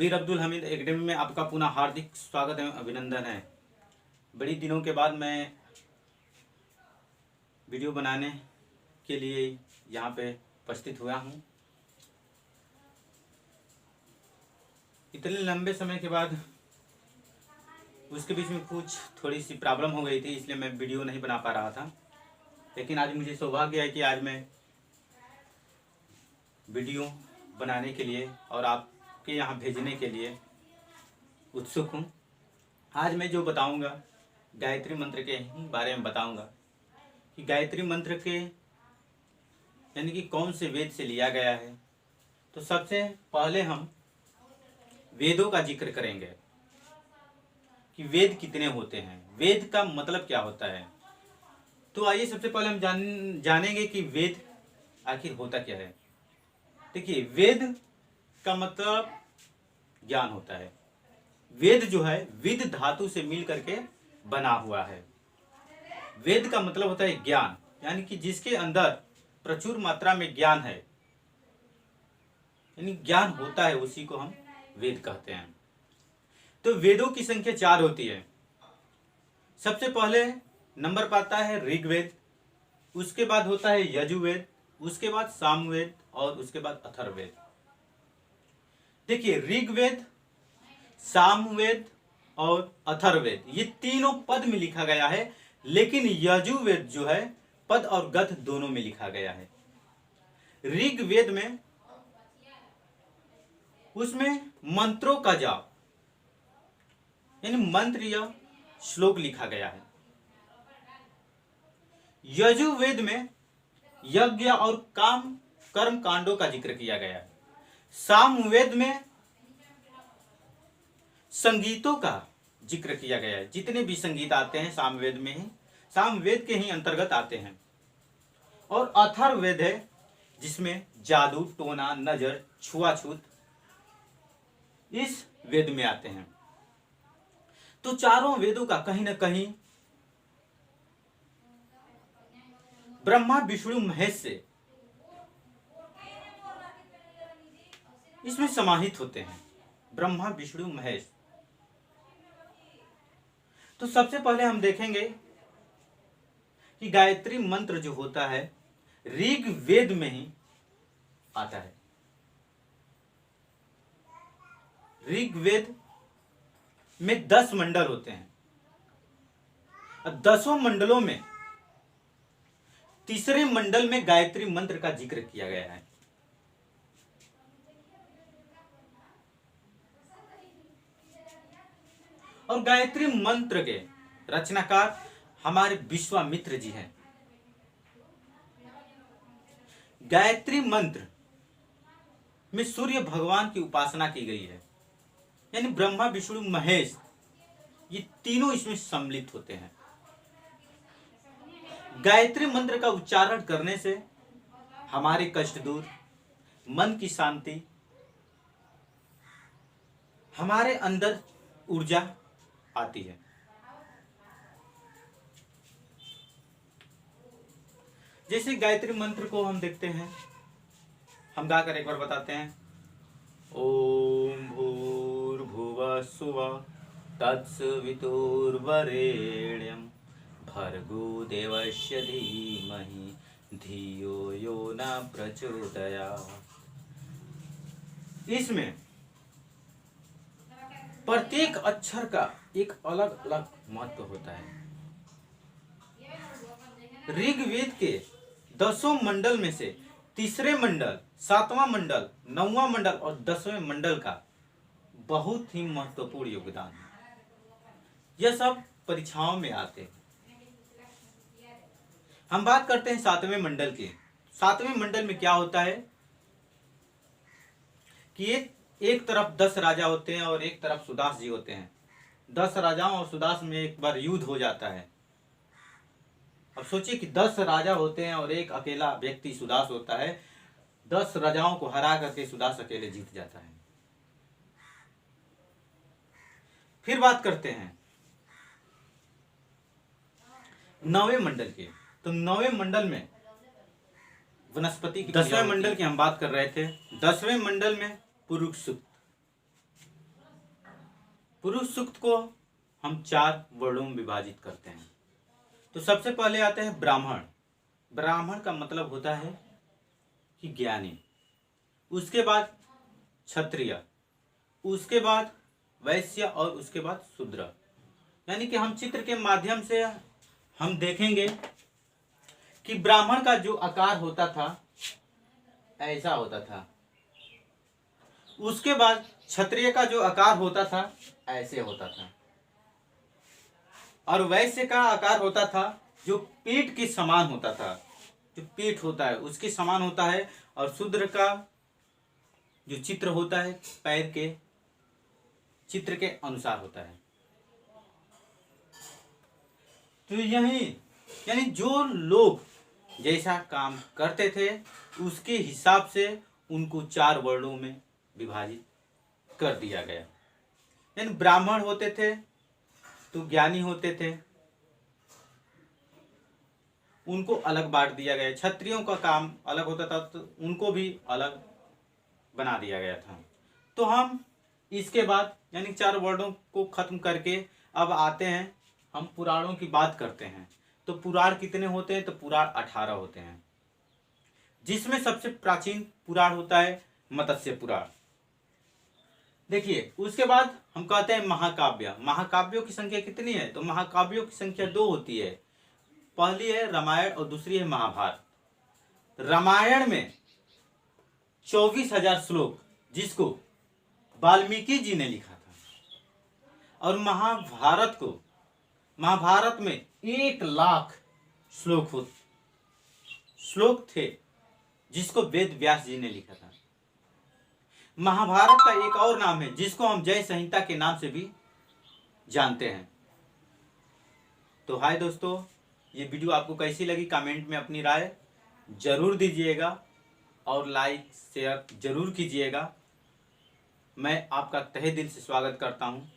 बीर Abdul Hamid academy में आपका पुनः हार्दिक स्वागत एवं अभिनंदन है। बड़ी दिनों के बाद मैं वीडियो बनाने के लिए यहाँ पे उपस्थित हुआ हूँ। इतने लंबे समय के बाद उसके बीच में कुछ थोड़ी सी प्रॉब्लम हो गई थी, इसलिए मैं वीडियो नहीं बना पा रहा था। लेकिन आज मुझे सौभाग्य है कि आज मैं वीडियो बनाने के लिए और आपके यहाँ भेजने के लिए उत्सुक हूँ। आज मैं जो बताऊँगा गायत्री मंत्र के ही बारे में बताऊँगा कि गायत्री मंत्र के यानी कि कौन से वेद से लिया गया है। तो सबसे पहले हम वेदों का जिक्र करेंगे कि वेद कितने होते हैं, वेद का मतलब क्या होता है। तो आइए सबसे पहले हम जानेंगे कि वेद आखिर होता क्या है। देखिए, वेद का मतलब ज्ञान होता है। वेद जो है विद धातु से मिल करके बना हुआ है। वेद का मतलब होता है ज्ञान, यानी कि जिसके अंदर प्रचुर मात्रा में ज्ञान है, यानी ज्ञान होता है, उसी को हम वेद कहते हैं। तो वेदों की संख्या 4 होती है। सबसे पहले नंबर पाता है ऋग्वेद, उसके बाद होता है यजुर्वेद, उसके बाद सामवेद और उसके बाद अथर्ववेद। देखिए, ऋग्वेद, सामवेद और अथर्ववेद ये तीनों पद में लिखा गया है, लेकिन यजुर्वेद जो है पद और गद्य दोनों में लिखा गया है। ऋग्वेद में उसमें मंत्रों का जाप यानी मंत्र या श्लोक लिखा गया है। यजुर्वेद में यज्ञ और कर्म कांडों का जिक्र किया गया है। सामवेद में संगीतों का जिक्र किया गया है। जितने भी संगीत आते हैं सामवेद के ही अंतर्गत आते हैं। और अथर्ववेद है जिसमें जादू, टोना, नजर, छुआछूत इस वेद में आते हैं। तो चारों वेदों का कहीं ना कहीं ब्रह्मा, विष्णु, महेश से इसमें समाहित होते हैं। ब्रह्मा, विष्णु, महेश। तो सबसे पहले हम देखेंगे कि गायत्री मंत्र जो होता है ऋग्वेद में ही आता है। ऋग्वेद में 10 मंडल होते हैं। 10 मंडलों में तीसरे मंडल में गायत्री मंत्र का जिक्र किया गया है। और गायत्री मंत्र के रचनाकार हमारे विश्वामित्र जी हैं। गायत्री मंत्र में सूर्य भगवान की उपासना की गई है, यानी ब्रह्मा, विष्णु, महेश ये तीनों इसमें सम्मिलित होते हैं। गायत्री मंत्र का उच्चारण करने से हमारे कष्ट दूर, मन की शांति, हमारे अंदर ऊर्जा आती है। जैसे गायत्री मंत्र को हम देखते हैं, हम गाकर एक बार बताते हैं। ओम भूर्भुवः स्वः तत्सवितुर्वरेण्यं भर्गो देवस्य धीमहि धियो यो न प्रचोदयात्। इसमें प्रत्येक अक्षर का एक अलग अलग महत्व होता है। ऋग्वेद के 10 मंडल में से तीसरे मंडल, 7वां मंडल, 9वां मंडल और 10वें मंडल का बहुत ही महत्वपूर्ण योगदान है। यह सब परीक्षाओं में आते हैं। हम बात करते हैं 7वें मंडल की। 7वें मंडल में क्या होता है कि एक तरफ 10 राजा होते हैं और एक तरफ सुदास जी होते हैं। 10 राजाओं और सुदास में एक बार युद्ध हो जाता है। अब सोचिए कि 10 राजा होते हैं और एक अकेला व्यक्ति सुदास होता है। 10 राजाओं को हरा करके सुदास अकेले जीत जाता है। फिर बात करते हैं 9वें मंडल की। तो 9वें मंडल में वनस्पति की 10वें मंडल की हम बात कर रहे थे। 10वें मंडल में पुरुष सूक्त, पुरुष सूक्त को हम 4 वर्णों में विभाजित करते हैं। तो सबसे पहले आते हैं ब्राह्मण। ब्राह्मण का मतलब होता है कि ज्ञानी। उसके बाद क्षत्रिय, उसके बाद वैश्य और उसके बाद शूद्र। यानी कि हम चित्र के माध्यम से हम देखेंगे कि ब्राह्मण का जो आकार होता था ऐसा होता था, उसके बाद क्षत्रिय का जो आकार होता था ऐसे होता था, और वैश्य का आकार होता था जो पीठ के समान होता था, जो पीठ होता है उसके समान होता है, और शूद्र का जो चित्र होता है पैर के चित्र के अनुसार होता है। तो यही यानी जो लोग जैसा काम करते थे उसके हिसाब से उनको 4 वर्णों में विभाजित कर दिया गया। यानी ब्राह्मण होते थे तो ज्ञानी होते थे, उनको अलग बांट दिया गया। क्षत्रियों का काम अलग होता था तो उनको भी अलग बना दिया गया था। तो हम इसके बाद यानी 4 वर्णों को खत्म करके अब आते हैं, हम पुराणों की बात करते हैं। तो पुराण कितने होते हैं? तो पुराण 18 होते हैं, जिसमें सबसे प्राचीन पुराण होता है मत्स्य पुराण। देखिए उसके बाद हम कहते हैं महाकाव्य। महाकाव्यों की संख्या कितनी है? तो महाकाव्यों की संख्या 2 होती है। पहली है रामायण और दूसरी है महाभारत। रामायण में 24,000 श्लोक जिसको वाल्मीकि जी ने लिखा था, और महाभारत में 1,00,000 श्लोक थे जिसको वेद व्यास जी ने लिखा था। महाभारत का एक और नाम है जिसको हम जय संहिता के नाम से भी जानते हैं। तो हाय दोस्तों, ये वीडियो आपको कैसी लगी कमेंट में अपनी राय जरूर दीजिएगा और लाइक शेयर जरूर कीजिएगा। मैं आपका तहे दिल से स्वागत करता हूँ।